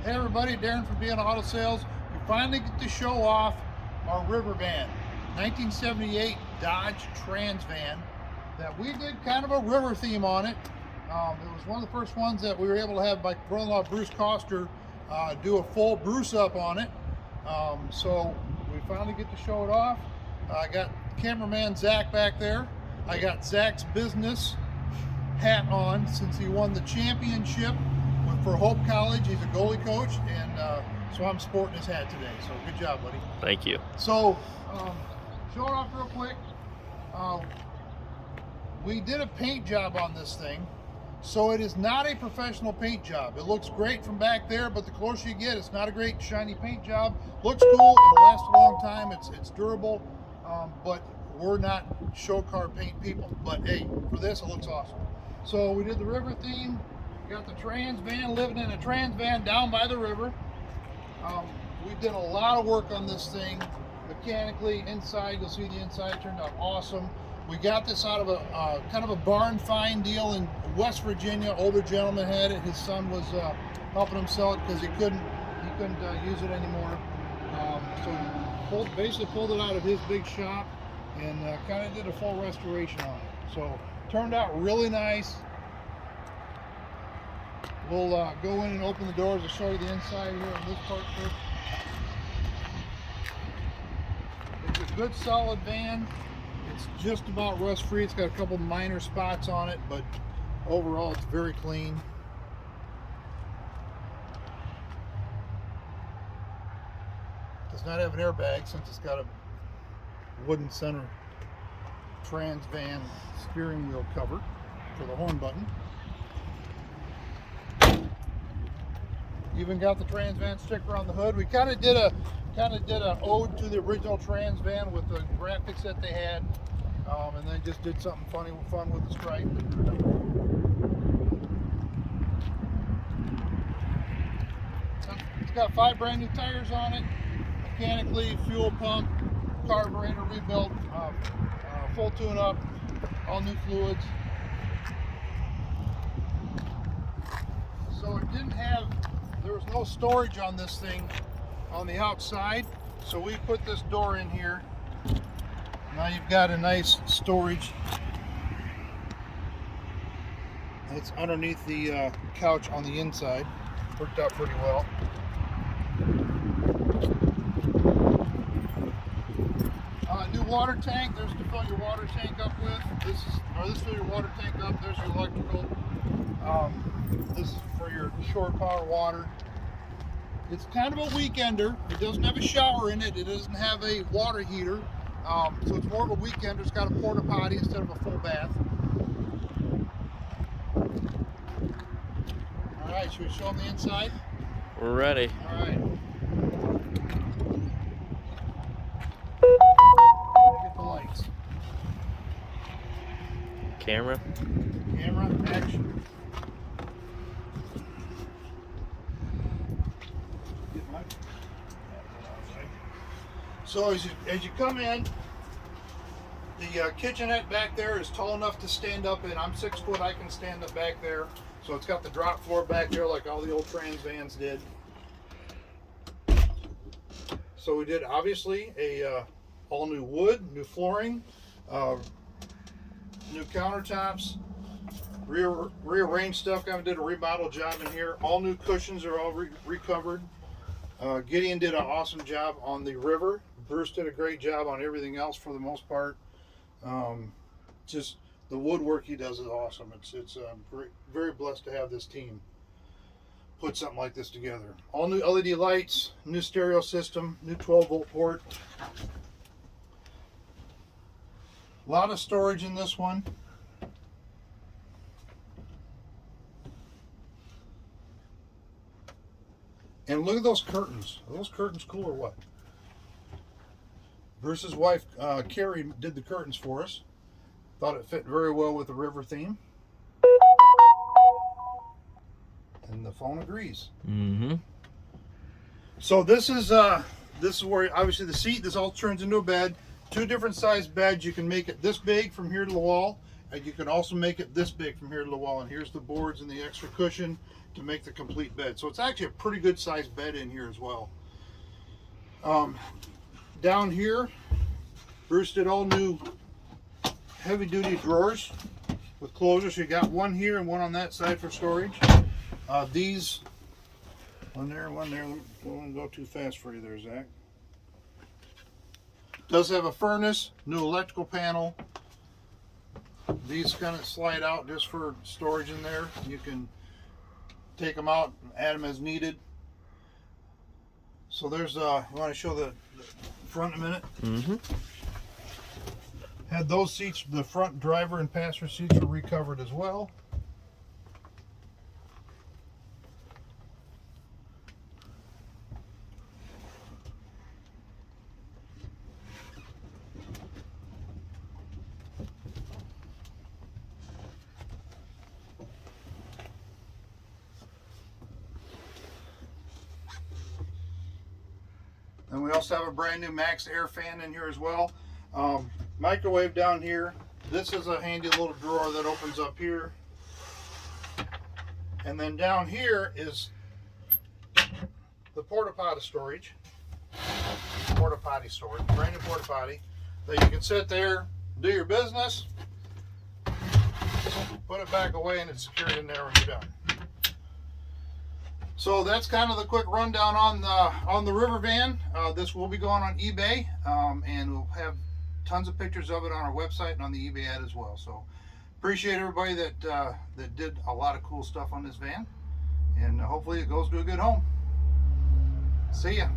Hey everybody, Darren from Being Auto Sales. We finally get to show off our river van, 1978 Dodge Trans van that we did kind of a river theme on it. It was one of the first ones that we were able to have my brother-in-law Bruce Coster do a full Bruce up on it. So we finally get to show it off. I got cameraman Zach back there. I got Zach's business hat on since he won the championship for Hope College. He's a goalie coach, and so I'm sporting his hat today. So good job, buddy. Thank you. So show it off real quick. We did a paint job on this thing, so it is not a professional paint job. It looks great from back there, but the closer you get, it's not a great shiny paint job. Looks cool, it'll last a long time, it's durable, but we're not show car paint people. But hey, for this it looks awesome. So we did the river theme. Got the trans van, living in a trans van down by the river. We did a lot of work on this thing mechanically. Inside, you'll see the inside turned out awesome. We got this out of a kind of a barn find deal in West Virginia. Older gentleman had it. His son was helping him sell it because he couldn't use it anymore. So he basically pulled it out of his big shop and kind of did a full restoration on it. So turned out really nice. We'll go in and open the doors and show you the inside here on this part first. It's a good solid van. It's just about rust free. It's got a couple minor spots on it, but overall it's very clean. Does not have an airbag since it's got a wooden center trans van steering wheel cover for the horn button. Even got the Trans Van sticker on the hood. We kind of did an ode to the original Trans Van with the graphics that they had, and then just did something fun with the stripe. It's got 5 brand new tires on it, mechanically, fuel pump, carburetor rebuilt, full tune-up, all new fluids. So it didn't have. There was no storage on this thing on the outside, so we put this door in here. Now you've got a nice storage. It's underneath the couch on the inside. Worked out pretty well. New water tank. There's to fill your water tank up with. This fill your water tank up. There's your electrical. This is for your shore power water. It's kind of a weekender. It doesn't have a shower in it. It doesn't have a water heater. So it's more of a weekender. It's got a porta potty instead of a full bath. All right, should we show them the inside? We're ready. All right. Get the lights. Camera. Action. So as you come in, the kitchenette back there is tall enough to stand up in. I'm 6 foot, I can stand up back there. So it's got the drop floor back there like all the old Trans vans did. So we did obviously a all new wood, new flooring, new countertops, rearranged stuff. Kind of did a remodel job in here. All new cushions are all recovered. Gideon did an awesome job on the river. Bruce did a great job on everything else for the most part. Just the woodwork he does is awesome. It's great, very blessed to have this team put something like this together. All new LED lights, new stereo system, new 12-volt port. A lot of storage in this one. And look at those curtains. Are those curtains cool or what? Bruce's wife, Carrie, did the curtains for us. Thought it fit very well with the river theme. And the phone agrees. Mm-hmm. So this is where obviously the seat, this all turns into a bed. 2 different size beds. You can make it this big from here to the wall, And you can also make it this big from here to the wall. And here's the boards and the extra cushion to make the complete bed. So it's actually a pretty good sized bed in here as well. Down here, Bruce did all new heavy duty drawers with closures. So you got one here and one on that side for storage. These, one there, don't go too fast for you there, Zach. Does have a furnace, new electrical panel. These kind of slide out just for storage in there. You can take them out and add them as needed. So there's, you want to show the front in a minute? Mm-hmm. Had those seats, the front driver and passenger seats were recovered as well. And we also have a brand new Max Air fan in here as well. Microwave down here. This is a handy little drawer that opens up here. And then down here is the porta potty storage. Brand new porta potty that you can sit there, do your business, put it back away, and it's secured in there when you're done. So that's kind of the quick rundown on the river van. This will be going on eBay, and we'll have tons of pictures of it on our website and on the eBay ad as well. So appreciate everybody that did a lot of cool stuff on this van, and hopefully it goes to a good home. See ya.